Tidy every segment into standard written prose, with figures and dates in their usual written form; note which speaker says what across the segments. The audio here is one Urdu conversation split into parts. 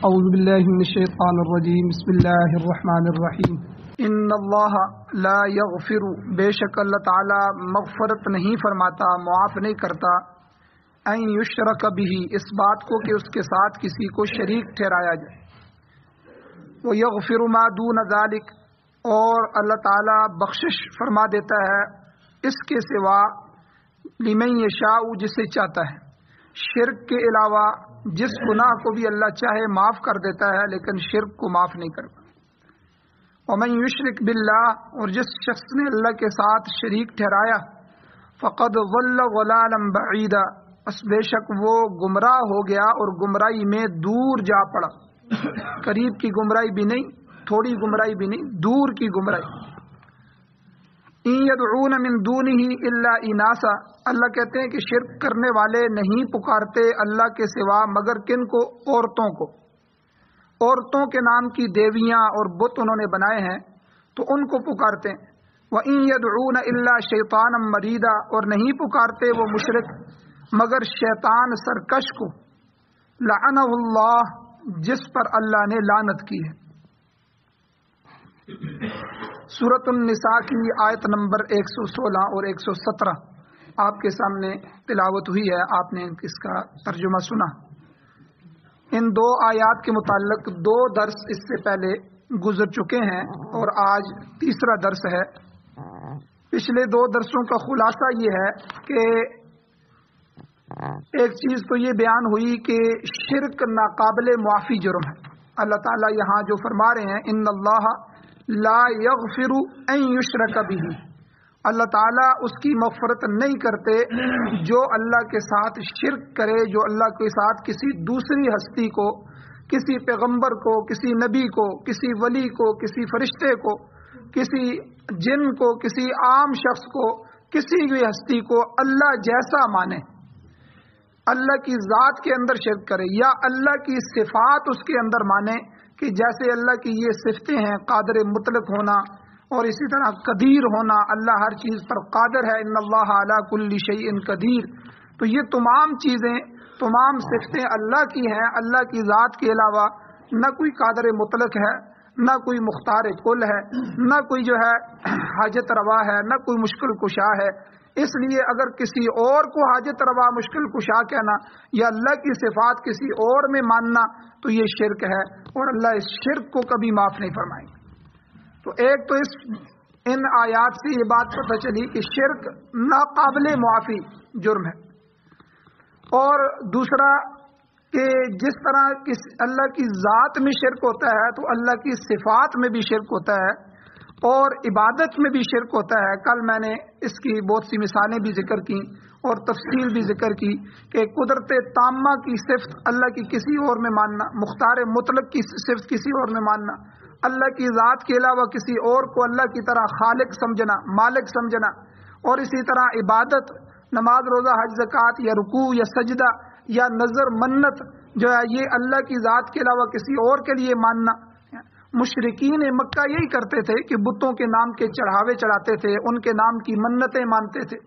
Speaker 1: اعوذ باللہ من الشیطان الرجیم بسم اللہ الرحمن الرحیم ان اللہ لا یغفر، بے شک اللہ تعالی مغفرت نہیں فرماتا، معاف نہیں کرتا، ان یشرک بہ، اس بات کو کہ اس کے ساتھ کسی کو شریک ٹھہرایا جائے، ویغفر ما دون ذلک، اور اللہ تعالی بخشش فرما دیتا ہے اس کے سوا لمن یشاء، جسے چاہتا ہے، شرک کے علاوہ جس گناہ کو بھی اللہ چاہے معاف کر دیتا ہے لیکن شرک کو معاف نہیں کرتا۔ ومن یشرک باللہ، اور جس شخص نے اللہ کے ساتھ شریک ٹھہرایا، فقد ضل ضلالا بعیدا، بس بے شک وہ گمراہ ہو گیا اور گمراہی میں دور جا پڑا، قریب کی گمراہی بھی نہیں، تھوڑی گمراہی بھی نہیں، دور کی گمراہی۔ ان یدعون من دونہ الا اناسا، اللہ کہتے ہیں کہ شرک کرنے والے نہیں پکارتے اللہ کے سوا مگر کن کو؟ عورتوں کو، عورتوں کے نام کی دیویاں اور بت انہوں نے بنائے ہیں تو ان کو پکارتے ہیں۔ وَإِن يَدْعُونَ إِلَّا شَيْطَانًا مَرِيدًا، اور نہیں پکارتے وہ مشرک مگر شیطان سرکش کو، لعنہ اللہ، جس پر اللہ نے لعنت کی ہے۔ سورۃ النساء کی آیت نمبر 116 اور 117 آپ کے سامنے تلاوت ہوئی ہے، آپ نے اس کا ترجمہ سنا۔ ان دو آیات کے متعلق دو درس اس سے پہلے گزر چکے ہیں اور آج تیسرا درس ہے۔ پچھلے دو درسوں کا خلاصہ یہ ہے کہ ایک چیز تو یہ بیان ہوئی کہ شرک ناقابل معافی جرم ہے۔ اللہ تعالیٰ یہاں جو فرما رہے ہیں ان اللہ لا یغفر ان یشرک بہ، اللہ تعالیٰ اس کی مغفرت نہیں کرتے جو اللہ کے ساتھ شرک کرے، جو اللہ کے ساتھ کسی دوسری ہستی کو، کسی پیغمبر کو، کسی نبی کو، کسی ولی کو، کسی فرشتے کو، کسی جن کو، کسی عام شخص کو، کسی بھی ہستی کو اللہ جیسا مانے، اللہ کی ذات کے اندر شرک کرے، یا اللہ کی صفات اس کے اندر مانے کہ جیسے اللہ کی یہ صفتیں ہیں، قادر مطلق ہونا اور اسی طرح قدیر ہونا، اللہ ہر چیز پر قادر ہے، ان اللہ علی کل شیء قدیر، تو یہ تمام چیزیں، تمام صفتیں اللہ کی ہیں، اللہ کی ذات کے علاوہ نہ کوئی قادر مطلق ہے، نہ کوئی مختار کل ہے، نہ کوئی جو ہے حاجت روا ہے، نہ کوئی مشکل کشا ہے۔ اس لیے اگر کسی اور کو حاجت روا، مشکل کشا کہنا یا اللہ کی صفات کسی اور میں ماننا تو یہ شرک ہے، اور اللہ اس شرک کو کبھی معاف نہیں فرمائیں گے۔ تو ایک تو ان آیات سے یہ بات پتہ چلی کہ شرک ناقابل معافی جرم ہے، اور دوسرا کہ جس طرح اللہ کی ذات میں شرک ہوتا ہے تو اللہ کی صفات میں بھی شرک ہوتا ہے اور عبادت میں بھی شرک ہوتا ہے۔ کل میں نے اس کی بہت سی مثالیں بھی ذکر کی اور تفصیل بھی ذکر کی کہ قدرت تامہ کی صفت اللہ کی کسی اور میں ماننا، مختار مطلق کی صفت کسی اور میں ماننا، اللہ کی ذات کے علاوہ کسی اور کو اللہ کی طرح خالق سمجھنا، مالک سمجھنا، اور اسی طرح عبادت، نماز، روزہ، حج، زکوٰۃ یا رکوع یا سجدہ یا نظر، منت جو ہے یہ اللہ کی ذات کے علاوہ کسی اور کے لیے ماننا۔ مشرکین مکہ یہی کرتے تھے کہ بتوں کے نام کے چڑھاوے چڑھاتے تھے، ان کے نام کی منتیں مانتے تھے،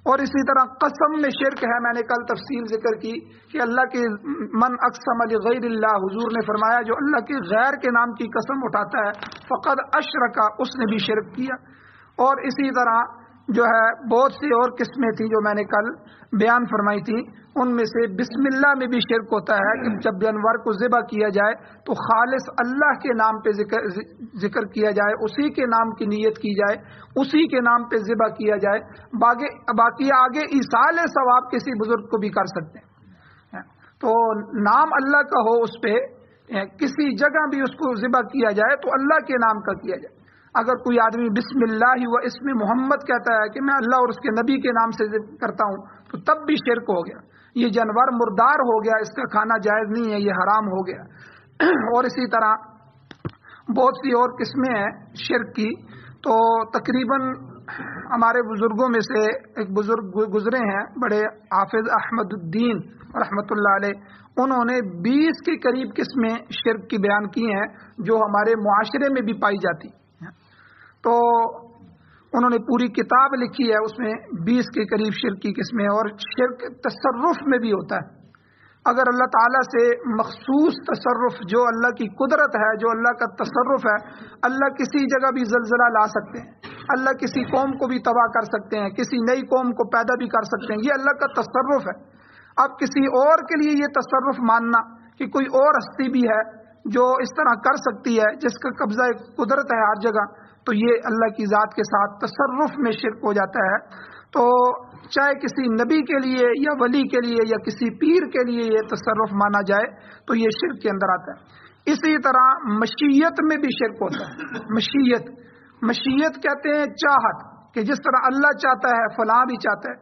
Speaker 1: اور اسی طرح قسم میں شرک ہے۔ میں نے کل تفصیل ذکر کی کہ اللہ کے من اقسم لغیر اللہ، حضور نے فرمایا جو اللہ کے غیر کے نام کی قسم اٹھاتا ہے فقد اشرک، اس نے بھی شرک کیا۔ اور اسی طرح جو ہے بہت سی اور قسمیں تھیں جو میں نے کل بیان فرمائی تھی، ان میں سے بسم اللہ میں بھی شرک ہوتا ہے کہ جب جانور کو ذبح کیا جائے تو خالص اللہ کے نام پہ ذکر کیا جائے، اسی کے نام کی نیت کی جائے، اسی کے نام پہ ذبح کیا جائے۔ باقی آگے ایصال ثواب کسی بزرگ کو بھی کر سکتے ہیں، تو نام اللہ کا ہو، اس پہ کسی جگہ بھی اس کو ذبح کیا جائے تو اللہ کے نام کا کیا جائے۔ اگر کوئی آدمی بسم اللہ و اسم محمد کہتا ہے کہ میں اللہ اور اس کے نبی کے نام سے ذکر کرتا ہوں تو تب بھی شرک ہو گیا، یہ جانور مردار ہو گیا، اس کا کھانا جائز نہیں ہے، یہ حرام ہو گیا۔ اور اسی طرح بہت سی اور قسمیں ہیں شرک کی۔ تو تقریباً ہمارے بزرگوں میں سے ایک بزرگ گزرے ہیں بڑے، حافظ احمد الدین رحمۃ اللہ علیہ، انہوں نے 20 کے قریب قسمیں شرک کی بیان کی ہیں جو ہمارے معاشرے میں بھی پائی جاتی۔ تو انہوں نے پوری کتاب لکھی ہے، اس میں 20 کے قریب شرک کی قسمیں، اور شرک تصرف میں بھی ہوتا ہے۔ اگر اللہ تعالیٰ سے مخصوص تصرف، جو اللہ کی قدرت ہے، جو اللہ کا تصرف ہے، اللہ کسی جگہ بھی زلزلہ لا سکتے ہیں، اللہ کسی قوم کو بھی تباہ کر سکتے ہیں، کسی نئی قوم کو پیدا بھی کر سکتے ہیں، یہ اللہ کا تصرف ہے۔ اب کسی اور کے لیے یہ تصرف ماننا کہ کوئی اور ہستی بھی ہے جو اس طرح کر سکتی ہے، جس کا قبضہ قدرت ہے ہر جگہ، تو یہ اللہ کی ذات کے ساتھ تصرف میں شرک ہو جاتا ہے۔ تو چاہے کسی نبی کے لیے یا ولی کے لیے یا کسی پیر کے لیے یہ تصرف مانا جائے تو یہ شرک کے اندر آتا ہے۔ اسی طرح مشیت میں بھی شرک ہوتا ہے۔ مشیت کہتے ہیں چاہت، کہ جس طرح اللہ چاہتا ہے فلاں بھی چاہتا ہے۔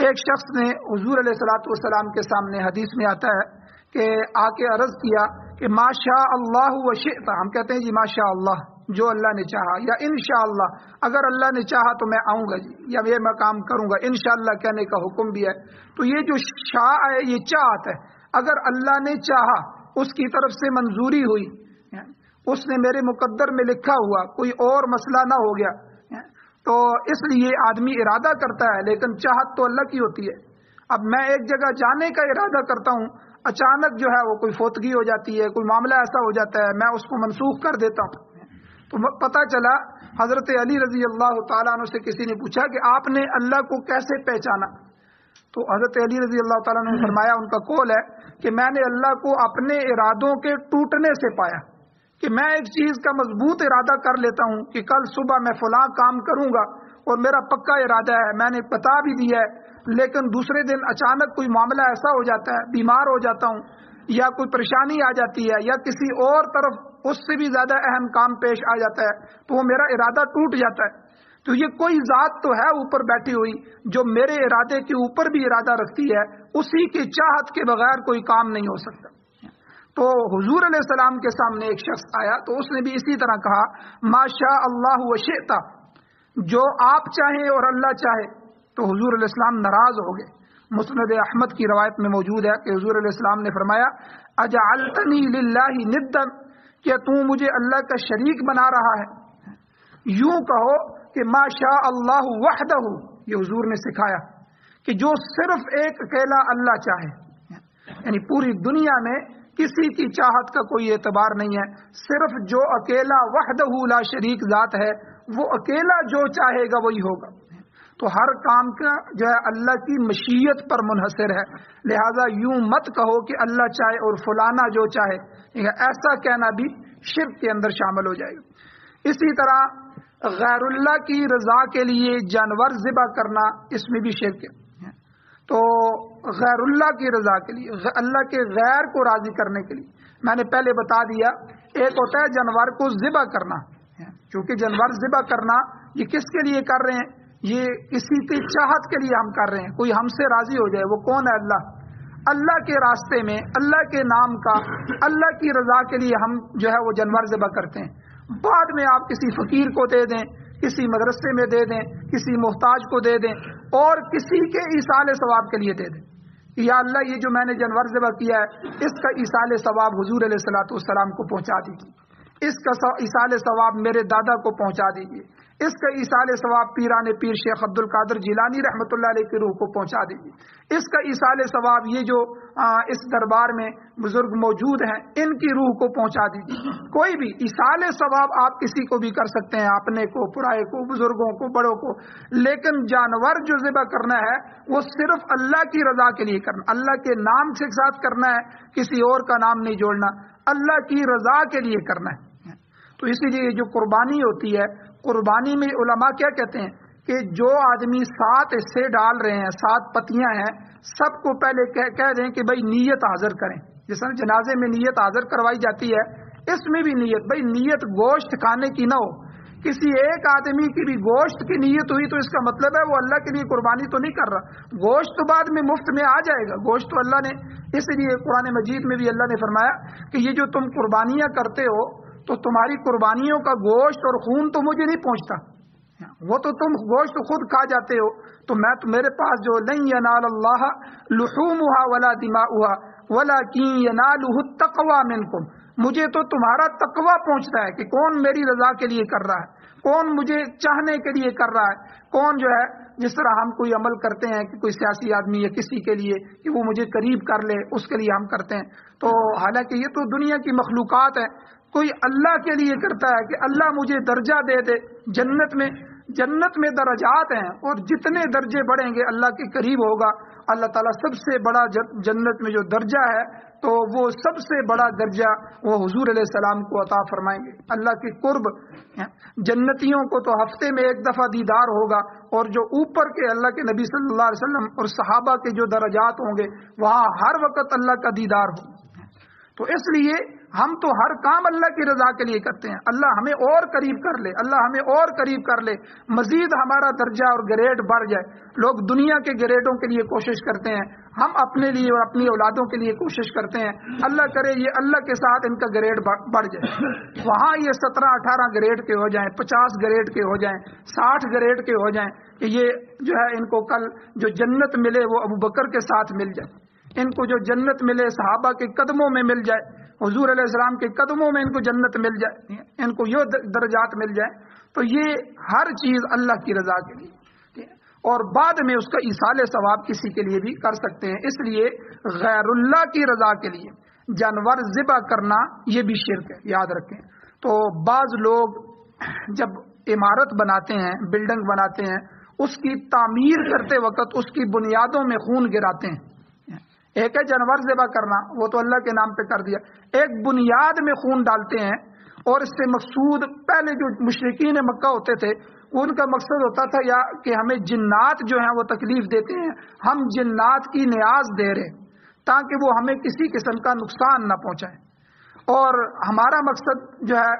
Speaker 1: ایک شخص نے حضور علیہ الصلوۃ والسلام کے سامنے، حدیث میں آتا ہے کہ آ کے عرض کیا کہ ما شاء اللہ و شئت، ہم کہتے ہیں جی ما شاء اللہ، جو اللہ نے چاہا، یا انشاءاللہ اگر اللہ نے چاہا تو میں آؤں گا جی، یا یہ میں کام کروں گا، انشاءاللہ کہنے کا حکم بھی ہے۔ تو یہ جو شاء ہے یہ چاہت ہے، اگر اللہ نے چاہا، اس کی طرف سے منظوری ہوئی، اس نے میرے مقدر میں لکھا ہوا، کوئی اور مسئلہ نہ ہو گیا، تو اس لیے آدمی ارادہ کرتا ہے، لیکن چاہت تو اللہ کی ہوتی ہے۔ اب میں ایک جگہ جانے کا ارادہ کرتا ہوں، اچانک جو ہے وہ کوئی فوتگی ہو جاتی ہے، کوئی معاملہ ایسا ہو جاتا ہے، میں اس کو منسوخ کر دیتا ہوں۔ تو پتہ چلا حضرت علی رضی اللہ تعالیٰ عنہ سے کسی نے پوچھا کہ آپ نے اللہ کو کیسے پہچانا؟ تو حضرت علی رضی اللہ تعالیٰ عنہ نے فرمایا، ان کا قول ہے کہ میں نے اللہ کو اپنے ارادوں کے ٹوٹنے سے پایا، کہ میں ایک چیز کا مضبوط ارادہ کر لیتا ہوں کہ کل صبح میں فلاں کام کروں گا، اور میرا پکا ارادہ ہے، میں نے بتا بھی دیا ہے، لیکن دوسرے دن اچانک کوئی معاملہ ایسا ہو جاتا ہے، بیمار ہو جاتا ہوں، یا کوئی پریشانی آ جاتی ہے، یا کسی اور طرف اس سے بھی زیادہ اہم کام پیش آ جاتا ہے، تو وہ میرا ارادہ ٹوٹ جاتا ہے۔ تو یہ کوئی ذات تو ہے اوپر بیٹھی ہوئی جو میرے ارادے کے اوپر بھی ارادہ رکھتی ہے، اسی کی چاہت کے بغیر کوئی کام نہیں ہو سکتا۔ تو حضور علیہ السلام کے سامنے ایک شخص آیا تو اس نے بھی اسی طرح کہا ما شاء اللہ و شئت، جو آپ چاہیں اور اللہ چاہے۔ تو حضور علیہ السلام ناراض ہو گئے۔ مسند احمد کی روایت میں موجود ہے کہ حضور علیہ السلام نے فرمایا اجعلتنی للہ ندا، کیا تم مجھے اللہ کا شریک بنا رہا ہے؟ یوں کہو کہ ما شاء اللہ وحدہ، یہ حضور نے سکھایا کہ جو صرف ایک اکیلا اللہ چاہے، یعنی پوری دنیا میں کسی کی چاہت کا کوئی اعتبار نہیں ہے، صرف جو اکیلا وحدہ لا شریک ذات ہے، وہ اکیلا جو چاہے گا وہی ہوگا۔ تو ہر کام کا جو ہے اللہ کی مشیت پر منحصر ہے، لہذا یوں مت کہو کہ اللہ چاہے اور فلانا جو چاہے، ایسا کہنا بھی شرک کے اندر شامل ہو جائے گا۔ اسی طرح غیر اللہ کی رضا کے لیے جانور ذبح کرنا، اس میں بھی شرک ہے۔ تو غیر اللہ کی رضا کے لیے، اللہ کے غیر کو راضی کرنے کے لیے، میں نے پہلے بتا دیا، ایک ہوتا ہے جانور کو ذبح کرنا، چونکہ جانور ذبح کرنا یہ کس کے لیے کر رہے ہیں؟ یہ کسی کی چاہت کے لیے ہم کر رہے ہیں، کوئی ہم سے راضی ہو جائے، وہ کون ہے؟ اللہ۔ اللہ کے راستے میں، اللہ کے نام کا، اللہ کی رضا کے لیے ہم جو ہے وہ جانور ذبح کرتے ہیں۔ بعد میں آپ کسی فقیر کو دے دیں، کسی مدرسے میں دے دیں، کسی محتاج کو دے دیں، اور کسی کے ایصال ثواب کے لیے دے دیں، یا اللہ یہ جو میں نے جانور ذبح کیا ہے اس کا ایصال ثواب حضور علیہ الصلوۃ والسلام کو پہنچا دیجیے، اس کا ایصال ثواب میرے دادا کو پہنچا دیجیے، اس کا ایصال ثواب پیران پیر شیخ عبد القادر جیلانی رحمۃ اللہ علیہ کی روح کو پہنچا دیجیے، اس کا ایصال ثواب یہ جو اس دربار میں بزرگ موجود ہیں ان کی روح کو پہنچا دیجیے۔ کوئی بھی ایصال ثواب آپ کسی کو بھی کر سکتے ہیں، اپنے کو، پرائے کو، بزرگوں کو، بڑوں کو، لیکن جانور جو ذبح کرنا ہے وہ صرف اللہ کی رضا کے لیے کرنا، اللہ کے نام کے ساتھ کرنا ہے، کسی اور کا نام نہیں جوڑنا، اللہ کی رضا کے لیے کرنا ہے۔ تو اسی لیے جو قربانی ہوتی ہے، قربانی میں علماء کیا کہتے ہیں کہ جو آدمی 7 حصے ڈال رہے ہیں، 7 پتیاں ہیں، سب کو پہلے کہہ دیں کہ بھائی نیت حاضر کریں، جس طرح جنازے میں نیت حاضر کروائی جاتی ہے، اس میں بھی نیت، بھائی نیت گوشت کھانے کی نہ ہو، کسی ایک آدمی کی بھی گوشت کی نیت ہوئی تو اس کا مطلب ہے وہ اللہ کے لیے قربانی تو نہیں کر رہا، گوشت تو بعد میں مفت میں آ جائے گا، گوشت تو اللہ نے، اس لیے قرآن مجید میں بھی اللہ نے فرمایا کہ یہ جو تم قربانیاں کرتے ہو تو تمہاری قربانیوں کا گوشت اور خون تو مجھے نہیں پہنچتا، وہ تو تم گوشت خود کھا جاتے ہو، تو میں تو میرے پاس جو لن ینال اللہ لحومها ولا دماؤها ولکن ینالہ التقوی منکم، مجھے تو تمہارا تقوی پہنچتا ہے کہ کون میری رضا کے لیے کر رہا ہے، کون مجھے چاہنے کے لیے کر رہا ہے، کون جو ہے جس طرح ہم کوئی عمل کرتے ہیں کہ کوئی سیاسی آدمی یا کسی کے لیے کہ وہ مجھے قریب کر لے، اس کے لیے ہم کرتے ہیں، تو حالانکہ یہ تو دنیا کی مخلوقات ہے، کوئی اللہ کے لیے کرتا ہے کہ اللہ مجھے درجہ دے دے جنت میں درجات ہیں، اور جتنے درجے بڑھیں گے اللہ کے قریب ہوگا۔ اللہ تعالیٰ سب سے بڑا جنت میں جو درجہ ہے تو وہ سب سے بڑا درجہ وہ حضور علیہ السلام کو عطا فرمائیں گے۔ اللہ کے قرب جنتیوں کو تو ہفتے میں ایک دفعہ دیدار ہوگا، اور جو اوپر کے اللہ کے نبی صلی اللہ علیہ وسلم اور صحابہ کے جو درجات ہوں گے وہاں ہر وقت اللہ کا دیدار ہوگا۔ تو اس لیے ہم تو ہر کام اللہ کی رضا کے لیے کرتے ہیں، اللہ ہمیں اور قریب کر لے، اللہ ہمیں اور قریب کر لے، مزید ہمارا درجہ اور گریڈ بڑھ جائے۔ لوگ دنیا کے گریڈوں کے لیے کوشش کرتے ہیں، ہم اپنے لیے اور اپنی اولادوں کے لیے کوشش کرتے ہیں، اللہ کرے یہ اللہ کے ساتھ ان کا گریڈ بڑھ جائے، وہاں یہ 17-18 گریڈ کے ہو جائیں، 50 گریڈ کے ہو جائیں، 60 گریڈ کے ہو جائیں، کہ یہ جو ہے ان کو کل جو جنت ملے وہ ابو بکر کے ساتھ مل جائے، ان کو جو جنت ملے صحابہ کے قدموں میں مل جائے، حضور علیہ السلام کے قدموں میں ان کو جنت مل جائے، ان کو یہ درجات مل جائیں، تو یہ ہر چیز اللہ کی رضا کے لیے، اور بعد میں اس کا ایصال ثواب کسی کے لیے بھی کر سکتے ہیں۔ اس لیے غیر اللہ کی رضا کے لیے جانور ذبح کرنا یہ بھی شرک ہے، یاد رکھیں۔ تو بعض لوگ جب عمارت بناتے ہیں، بلڈنگ بناتے ہیں، اس کی تعمیر کرتے وقت اس کی بنیادوں میں خون گراتے ہیں۔ ایک ہے جانور ذبح کرنا، وہ تو اللہ کے نام پہ کر دیا، ایک بنیاد میں خون ڈالتے ہیں، اور اس سے مقصود پہلے جو مشرکین مکہ ہوتے تھے ان کا مقصد ہوتا تھا یا کہ ہمیں جنات جو ہیں وہ تکلیف دیتے ہیں، ہم جنات کی نیاز دے رہے تاکہ وہ ہمیں کسی قسم کا نقصان نہ پہنچائیں، اور ہمارا مقصد جو ہے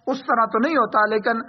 Speaker 1: اس طرح تو نہیں ہوتا، لیکن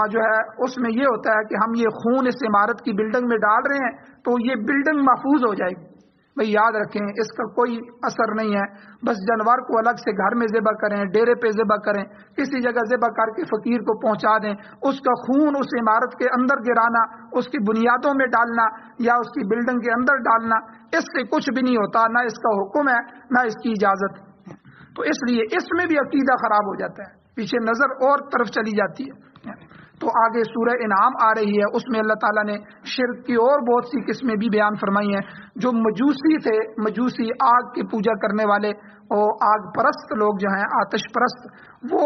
Speaker 1: جو ہے اس میں یہ ہوتا ہے کہ ہم یہ خون اس عمارت کی بلڈنگ میں ڈال رہے ہیں تو یہ بلڈنگ محفوظ ہو جائے گی۔ بھئی یاد رکھیں اس کا کوئی اثر نہیں ہے، بس جانور کو الگ سے گھر میں ذبح کریں، ڈیرے پہ ذبح کریں، کسی جگہ ذبح کر کے فقیر کو پہنچا دیں، اس کا خون اس عمارت کے اندر گرانا، اس کی بنیادوں میں ڈالنا یا اس کی بلڈنگ کے اندر ڈالنا، اس سے کچھ بھی نہیں ہوتا، نہ اس کا حکم ہے نہ اس کی اجازت ہے۔ تو اس لیے اس میں بھی عقیدہ خراب ہو جاتا ہے، پیچھے نظر اور طرف چلی جاتی ہے۔ تو آگے سورہ انعام آ رہی ہے، اس میں اللہ تعالیٰ نے شرک کی اور بہت سی قسمیں بھی بیان فرمائی ہیں۔ جو مجوسی تھے، مجوسی آگ کی پوجا کرنے والے، اور آگ پرست لوگ جو ہیں، آتش پرست، وہ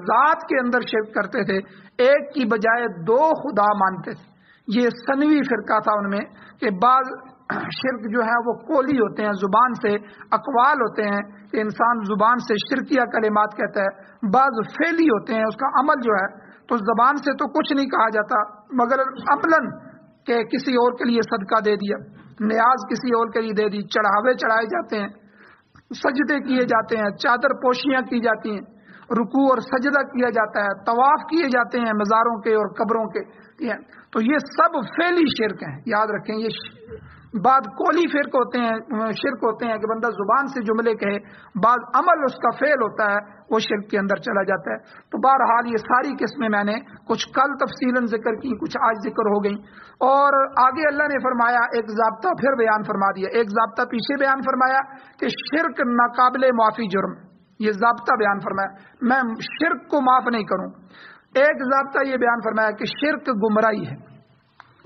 Speaker 1: ذات کے اندر شرک کرتے تھے، ایک کی بجائے 2 خدا مانتے تھے۔ یہ ثنوی فرقہ تھا ان میں، کہ بعض شرک جو ہے وہ قولی ہوتے ہیں، زبان سے اقوال ہوتے ہیں کہ انسان زبان سے شرکیہ کلمات کہتا ہے، بعض فعلی ہوتے ہیں، اس کا عمل جو ہے تو زبان سے تو کچھ نہیں کہا جاتا مگر عملاً کہ کسی اور کے لیے صدقہ دے دیا، نیاز کسی اور کے لیے دے دی، چڑھاوے چڑھائے جاتے ہیں، سجدے کیے جاتے ہیں، چادر پوشیاں کی جاتی ہیں، رکوع اور سجدہ کیا جاتا ہے، طواف کیے جاتے ہیں مزاروں کے اور قبروں کے، تو یہ سب فعلی شرک ہیں، یاد رکھیں۔ یہ بعض قولی شرک ہوتے ہیں کہ بندہ زبان سے جملے کہے، بعض عمل اس کا فعل ہوتا ہے وہ شرک کے اندر چلا جاتا ہے۔ تو بہرحال یہ ساری قسمیں میں نے کچھ کل تفصیلاً ذکر کی، کچھ آج ذکر ہو گئیں، اور آگے اللہ نے فرمایا ایک ضابطہ پھر بیان فرما دیا، ایک ضابطہ پیچھے بیان فرمایا کہ شرک ناقابل معافی جرم، یہ ضابطہ بیان فرمایا، میں شرک کو معاف نہیں کروں۔ ایک ضابطہ یہ بیان فرمایا کہ شرک گمراہی ہے۔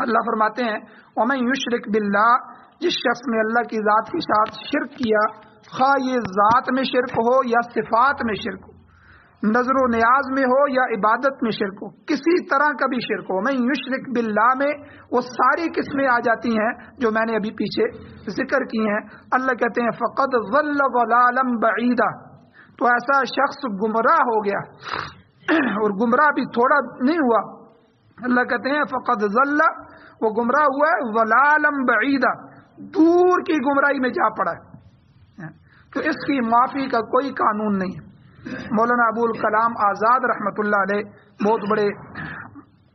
Speaker 1: اللہ فرماتے ہیں وَمَن يُشْرِكْ بِاللَّهِ، جس شخص نے اللہ کی ذات کے ساتھ شرک کیا، خواہ یہ ذات میں شرک ہو یا صفات میں شرک ہو، نظر و نیاز میں ہو یا عبادت میں شرک ہو، کسی طرح کا بھی شرک ہو، وَمَن يُشْرِكْ بِاللَّهِ میں وہ ساری قسمیں آ جاتی ہیں جو میں نے ابھی پیچھے ذکر کی ہیں۔ اللہ کہتے ہیں فَقَدْ ضَلَّ ضَلَالًا بَعِيدًا، تو ایسا شخص گمراہ ہو گیا، اور گمراہ بھی تھوڑا نہیں ہوا۔ اللہ کہتے ہیں فَقَدْ ضَلَّ، وہ گمراہ ہوا ہے، ضَلَالًا بَعِيدًا، دور کی گمراہی میں جا پڑا ہے، تو اس کی معافی کا کوئی قانون نہیں ہے۔ مولانا ابو الکلام آزاد رحمۃ اللہ علیہ بہت بڑے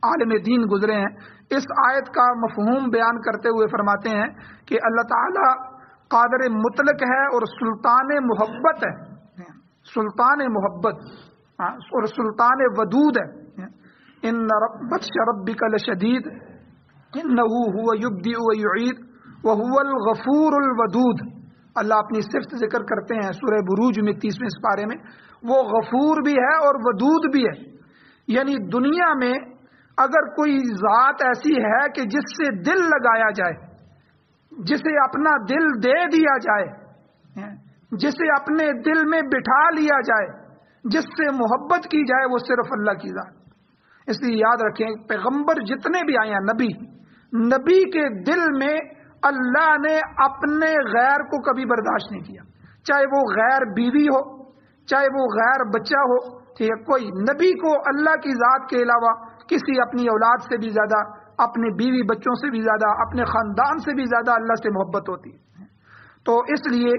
Speaker 1: عالم دین گزرے ہیں، اس آیت کا مفہوم بیان کرتے ہوئے فرماتے ہیں کہ اللہ تعالی قادر مطلق ہے اور سلطان محبت ہے، سلطان محبت اور سلطان ودود ہے۔ ان بطش ربک لشدید انہ هو یبدئ ویعید وهو الغفور الودود۔ اللہ اپنی صفت ذکر کرتے ہیں سورہ بروج میں 30ویں سپارے میں، وہ غفور بھی ہے اور ودود بھی ہے، یعنی دنیا میں اگر کوئی ذات ایسی ہے کہ جس سے دل لگایا جائے، جسے اپنا دل دے دیا جائے، جسے اپنے دل میں بٹھا لیا جائے، جس سے محبت کی جائے، وہ صرف اللہ کی ذات۔ اس لیے یاد رکھیں، پیغمبر جتنے بھی آئے ہیں، نبی کے دل میں اللہ نے اپنے غیر کو کبھی برداشت نہیں کیا، چاہے وہ غیر بیوی ہو، چاہے وہ غیر بچہ ہو، ٹھیک ہے، کوئی نبی کو اللہ کی ذات کے علاوہ کسی اپنی اولاد سے بھی زیادہ، اپنے بیوی بچوں سے بھی زیادہ، اپنے خاندان سے بھی زیادہ اللہ سے محبت ہوتی ہے۔ تو اس لیے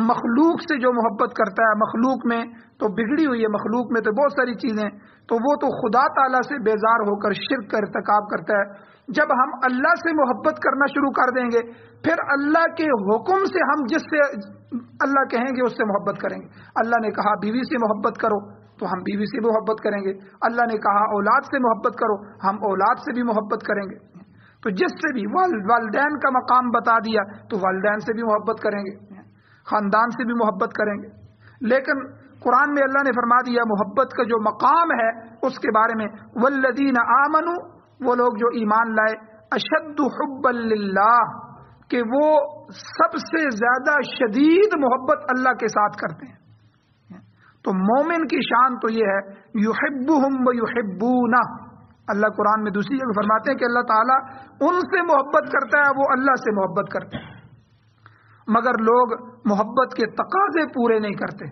Speaker 1: مخلوق سے جو محبت کرتا ہے، مخلوق میں تو بگڑی ہوئی ہے، مخلوق میں تو بہت ساری چیزیں، تو وہ تو خدا تعالیٰ سے بیزار ہو کر شرک کا ارتکاب کرتا ہے۔ جب ہم اللہ سے محبت کرنا شروع کر دیں گے، پھر اللہ کے حکم سے ہم جس سے اللہ کہیں گے اس سے محبت کریں گے۔ اللہ نے کہا بیوی سے محبت کرو تو ہم بیوی سے محبت کریں گے، اللہ نے کہا اولاد سے محبت کرو، ہم اولاد سے بھی محبت کریں گے۔ تو جس سے بھی والدین کا مقام بتا دیا تو والدین سے بھی محبت کریں گے، خاندان سے بھی محبت کریں گے۔ لیکن قرآن میں اللہ نے فرما دیا محبت کا جو مقام ہے اس کے بارے میں، والذین آمنوا، وہ لوگ جو ایمان لائے، اشد حبا للہ، کہ وہ سب سے زیادہ شدید محبت اللہ کے ساتھ کرتے ہیں۔ تو مومن کی شان تو یہ ہے، یحبہم ویحبونہ۔ اللہ قرآن میں دوسری جگہ فرماتے ہیں کہ اللہ تعالیٰ ان سے محبت کرتا ہے، وہ اللہ سے محبت کرتے ہیں، مگر لوگ محبت کے تقاضے پورے نہیں کرتے۔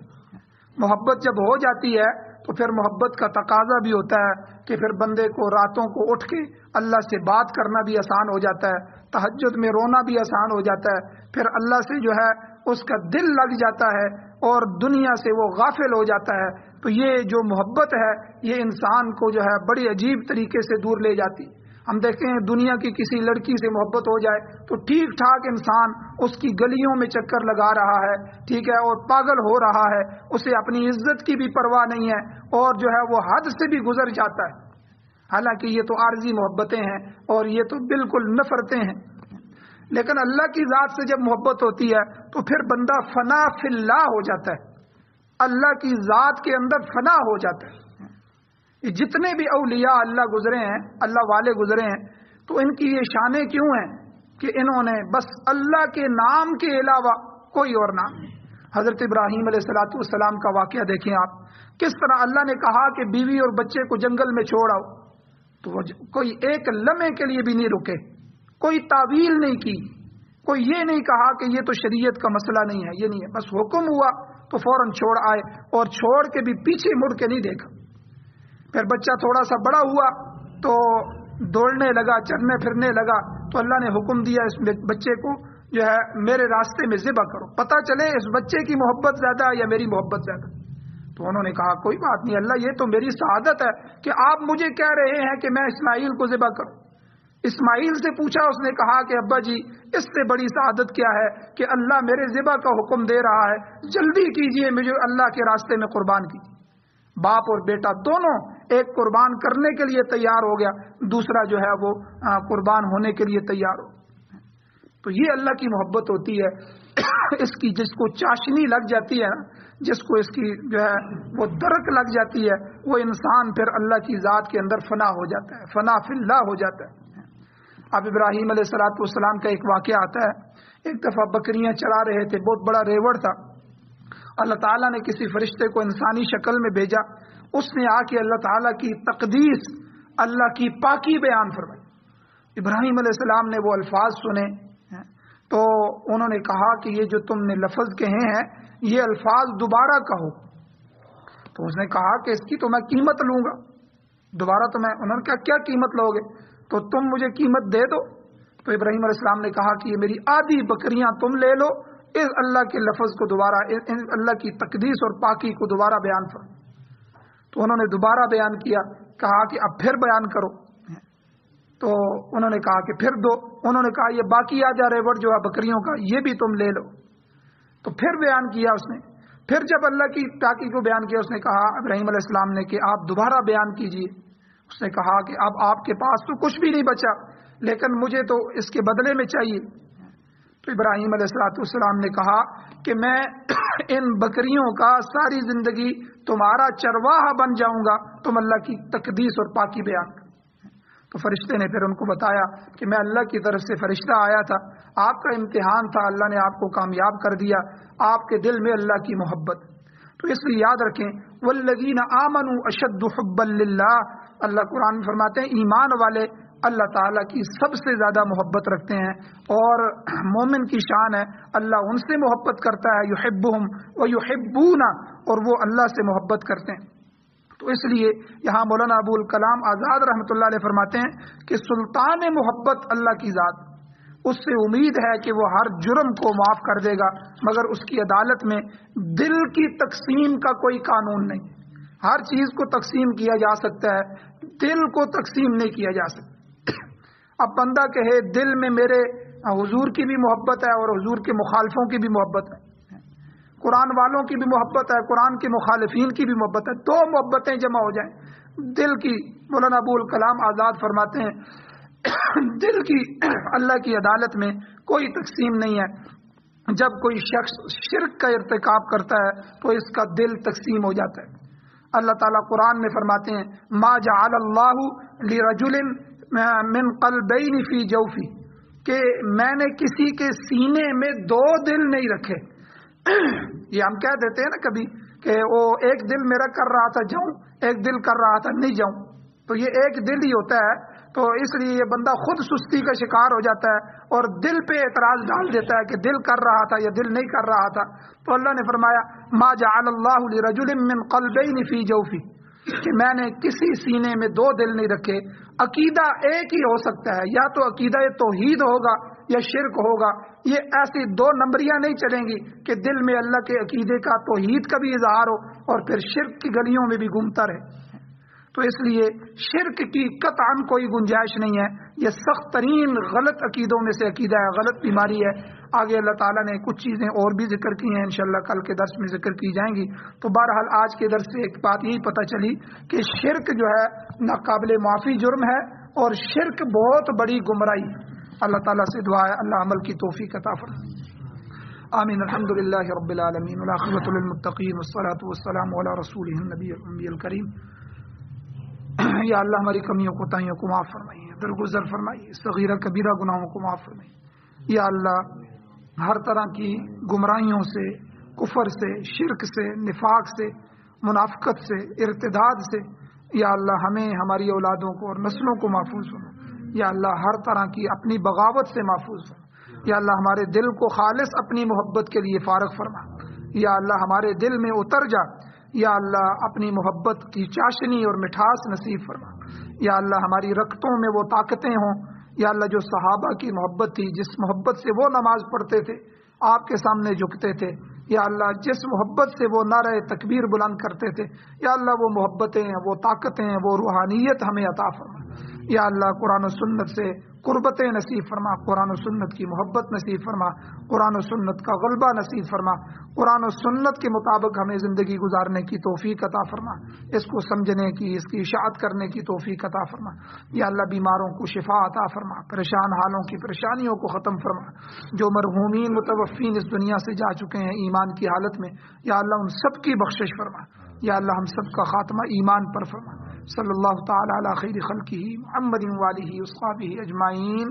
Speaker 1: محبت جب ہو جاتی ہے تو پھر محبت کا تقاضا بھی ہوتا ہے کہ پھر بندے کو راتوں کو اٹھ کے اللہ سے بات کرنا بھی آسان ہو جاتا ہے، تہجد میں رونا بھی آسان ہو جاتا ہے، پھر اللہ سے جو ہے اس کا دل لگ جاتا ہے اور دنیا سے وہ غافل ہو جاتا ہے۔ تو یہ جو محبت ہے یہ انسان کو جو ہے بڑی عجیب طریقے سے دور لے جاتی۔ ہم دیکھتے ہیں دنیا کی کسی لڑکی سے محبت ہو جائے تو ٹھیک ٹھاک انسان اس کی گلیوں میں چکر لگا رہا ہے، ٹھیک ہے، اور پاگل ہو رہا ہے، اسے اپنی عزت کی بھی پرواہ نہیں ہے، اور جو ہے وہ حد سے بھی گزر جاتا ہے۔ حالانکہ یہ تو عارضی محبتیں ہیں اور یہ تو بالکل نفرتیں ہیں۔ لیکن اللہ کی ذات سے جب محبت ہوتی ہے تو پھر بندہ فنا فی اللہ ہو جاتا ہے، اللہ کی ذات کے اندر فنا ہو جاتا ہے۔ جتنے بھی اولیاء اللہ گزرے ہیں، اللہ والے گزرے ہیں، تو ان کی یہ شانیں کیوں ہیں کہ انہوں نے بس اللہ کے نام کے علاوہ کوئی اور نام نہیں۔ حضرت ابراہیم علیہ السلام کا واقعہ دیکھیں آپ، کس طرح اللہ نے کہا کہ بیوی اور بچے کو جنگل میں چھوڑ آؤ، تو وہ کوئی ایک لمحے کے لیے بھی نہیں رکے، کوئی تعویل نہیں کی، کوئی یہ نہیں کہا کہ یہ تو شریعت کا مسئلہ نہیں ہے، یہ نہیں ہے، بس حکم ہوا تو فوراً چھوڑ آئے، اور چھوڑ کے بھی پیچھے مڑ کے نہیں دیکھا۔ پھر بچہ تھوڑا سا بڑا ہوا تو دوڑنے لگا، چلنے پھرنے لگا، تو اللہ نے حکم دیا اس بچے کو جو ہے میرے راستے میں ذبح کرو، پتہ چلے اس بچے کی محبت زیادہ یا میری محبت زیادہ۔ تو انہوں نے کہا کوئی بات نہیں اللہ، یہ تو میری سعادت ہے کہ آپ مجھے کہہ رہے ہیں کہ میں اسماعیل کو ذبح کروں۔ اسماعیل سے پوچھا، اس نے کہا کہ ابا جی اس سے بڑی سعادت کیا ہے کہ اللہ میرے ذبح کا حکم دے رہا ہے، جلدی کیجئے، مجھے اللہ کے راستے میں قربان کیجیے۔ باپ اور بیٹا دونوں، ایک قربان کرنے کے لیے تیار ہو گیا، دوسرا جو ہے وہ قربان ہونے کے لیے تیار ہو۔ تو یہ اللہ کی محبت ہوتی ہے، اس کی جس کو چاشنی لگ جاتی ہے، جس کو اس کی جو ہے وہ درک لگ جاتی ہے، وہ انسان پھر اللہ کی ذات کے اندر فنا ہو جاتا ہے، فنا فی اللہ ہو جاتا ہے۔ اب ابراہیم علیہ السلام کا ایک واقعہ آتا ہے، ایک دفعہ بکریاں چرا رہے تھے، بہت بڑا ریوڑ تھا، اللہ تعالیٰ نے کسی فرشتے کو انسانی شکل میں بھیجا، اس نے آ کے اللہ تعالیٰ کی تقدیس، اللہ کی پاکی بیان فرمائی۔ ابراہیم علیہ السلام نے وہ الفاظ سنے تو انہوں نے کہا کہ یہ جو تم نے لفظ کہے ہیں یہ الفاظ دوبارہ کہو۔ تو اس نے کہا کہ اس کی تو میں قیمت لوں گا، دوبارہ تو میں، انہوں نے کہا کیا قیمت لو گے؟ تو تم مجھے قیمت دے دو۔ تو ابراہیم علیہ السلام نے کہا کہ یہ میری آدھی بکریاں تم لے لو، اس اللہ کے لفظ کو دوبارہ، اللہ کی تقدیس اور پاکی کو دوبارہ بیان کرو۔ تو انہوں نے دوبارہ بیان کیا، کہا کہ اب پھر بیان کرو۔ تو انہوں نے کہا کہ پھر دو۔ انہوں نے کہا یہ باقی آدھا ریوڑ جو ہے بکریوں کا یہ بھی تم لے لو۔ تو پھر بیان کیا اس نے، پھر جب اللہ کی پاکی کو بیان کیا، اس نے کہا ابراہیم علیہ السلام نے کہ آپ دوبارہ بیان کیجئے۔ اس نے کہا کہ اب آپ کے پاس تو کچھ بھی نہیں بچا، لیکن مجھے تو اس کے بدلے میں چاہیے۔ تو ابراہیم علیہ السلام نے کہا کہ میں ان بکریوں کا ساری زندگی تمہارا چرواہا بن جاؤں گا، تم اللہ کی تقدیس اور پاکی بیان کرو۔ تو فرشتے نے پھر ان کو بتایا کہ میں اللہ کی طرف سے فرشتہ آیا تھا، آپ کا امتحان تھا، اللہ نے آپ کو کامیاب کر دیا، آپ کے دل میں اللہ کی محبت۔ تو اس لیے یاد رکھیں والذین آمنوا اشد حبا للہ، اللہ قرآن میں فرماتے ہیں ایمان والے اللہ تعالیٰ کی سب سے زیادہ محبت رکھتے ہیں، اور مومن کی شان ہے اللہ ان سے محبت کرتا ہے، یحبہم ویحبون، اور وہ اللہ سے محبت کرتے ہیں۔ تو اس لیے یہاں مولانا ابو الکلام آزاد رحمۃ اللہ علیہ فرماتے ہیں کہ سلطان محبت اللہ کی ذات، اس سے امید ہے کہ وہ ہر جرم کو معاف کر دے گا، مگر اس کی عدالت میں دل کی تقسیم کا کوئی قانون نہیں۔ ہر چیز کو تقسیم کیا جا سکتا ہے، دل کو تقسیم نہیں کیا جا سکتا۔ اب بندہ کہے دل میں میرے حضور کی بھی محبت ہے اور حضور کے مخالفوں کی بھی محبت ہے، قرآن والوں کی بھی محبت ہے، قرآن کے مخالفین کی بھی محبت ہے، دو محبتیں جمع ہو جائیں دل کی۔ مولانا ابو الکلام آزاد فرماتے ہیں دل کی اللہ کی عدالت میں کوئی تقسیم نہیں ہے۔ جب کوئی شخص شرک کا ارتکاب کرتا ہے تو اس کا دل تقسیم ہو جاتا ہے۔ اللہ تعالیٰ قرآن میں فرماتے ہیں ما جعل اللہ لرجل من قلبین فی جوفی، کہ میں نے کسی کے سینے میں دو دل نہیں رکھے۔ یہ ہم کہہ دیتے ہیں نا کبھی کہ وہ ایک دل میرا کر رہا تھا جاؤں، ایک دل کر رہا تھا نہیں جاؤں، تو یہ ایک دل ہی ہوتا ہے، تو اس لیے یہ بندہ خود سستی کا شکار ہو جاتا ہے اور دل پہ اعتراض ڈال دیتا ہے کہ دل کر رہا تھا یا دل نہیں کر رہا تھا۔ تو اللہ نے فرمایا ما جعل اللہ لرجل من قلبین فی جوفی، کہ میں نے کسی سینے میں دو دل نہیں رکھے۔ عقیدہ ایک ہی ہو سکتا ہے، یا تو عقیدہ توحید ہوگا یا شرک ہوگا، یہ ایسی دو نمبریاں نہیں چلیں گی کہ دل میں اللہ کے عقیدے کا توحید کا بھی اظہار ہو اور پھر شرک کی گلیوں میں بھی گھومتا رہے۔ تو اس لیے شرک کی قطعاً کوئی گنجائش نہیں ہے، یہ سخت ترین غلط عقیدوں میں سے عقیدہ ہے، غلط بیماری ہے۔ آگے اللہ تعالیٰ نے کچھ چیزیں اور بھی ذکر کی ہیں، انشاءاللہ کل کے درس میں ذکر کی جائیں گی۔ تو بہرحال آج کے درس سے ایک بات یہی پتہ چلی کہ شرک جو ہے ناقابل معافی جرم ہے اور شرک بہت بڑی گمراہی ہے۔ اللہ تعالیٰ سے دعا ہے اللہ عمل کی توفیق عطا فرمائے، آمین۔ الحمد للہ رب العالمین والعاقبۃ للمتقین والصلاۃ والسلام علی رسولہ النبی الأمی الکریم۔ یا اللہ ہماری کمیوں کوتاہیوں کو معاف فرمائیے، درگزر فرمائیے، صغیرہ کبیرہ گناہوں کو معاف فرمائیے۔ یا اللہ ہر طرح کی گمراہیوں سے، کفر سے، شرک سے، نفاق سے، منافقت سے، ارتداد سے یا اللہ ہمیں، ہماری اولادوں کو اور نسلوں کو محفوظ فرما۔ یا اللہ ہر طرح کی اپنی بغاوت سے محفوظ فرما۔ یا اللہ ہمارے دل کو خالص اپنی محبت کے لیے فارغ فرما۔ یا اللہ ہمارے دل میں اتر جا، یا اللہ اپنی محبت کی چاشنی اور مٹھاس نصیب فرما۔ یا اللہ ہماری رگتوں میں وہ طاقتیں ہوں، یا اللہ جو صحابہ کی محبت تھی، جس محبت سے وہ نماز پڑھتے تھے، آپ کے سامنے جھکتے تھے، یا اللہ جس محبت سے وہ نعرہ تکبیر بلند کرتے تھے، یا اللہ وہ محبتیں، وہ طاقتیں، وہ روحانیت ہمیں عطا فرما۔ یا اللہ قرآن و سنت سے قربت نصیب فرما، قرآن و سنت کی محبت نصیب فرما، قرآن و سنت کا غلبہ نصیب فرما، قرآن و سنت کے مطابق ہمیں زندگی گزارنے کی توفیق عطا فرما، اس کو سمجھنے کی، اس کی اشاعت کرنے کی توفیق عطا فرما۔ یا اللہ بیماروں کو شفا عطا فرما، پریشان حالوں کی پریشانیوں کو ختم فرما، جو مرحومین متوفین اس دنیا سے جا چکے ہیں ایمان کی حالت میں، یا اللہ ان سب کی بخشش فرما۔ یا اللہ ہم سب کا خاتمہ ایمان پر فرما۔ صلی اللہ تعالی علی خیر خلقہ محمد و آلہ و صحبہ اجمعین۔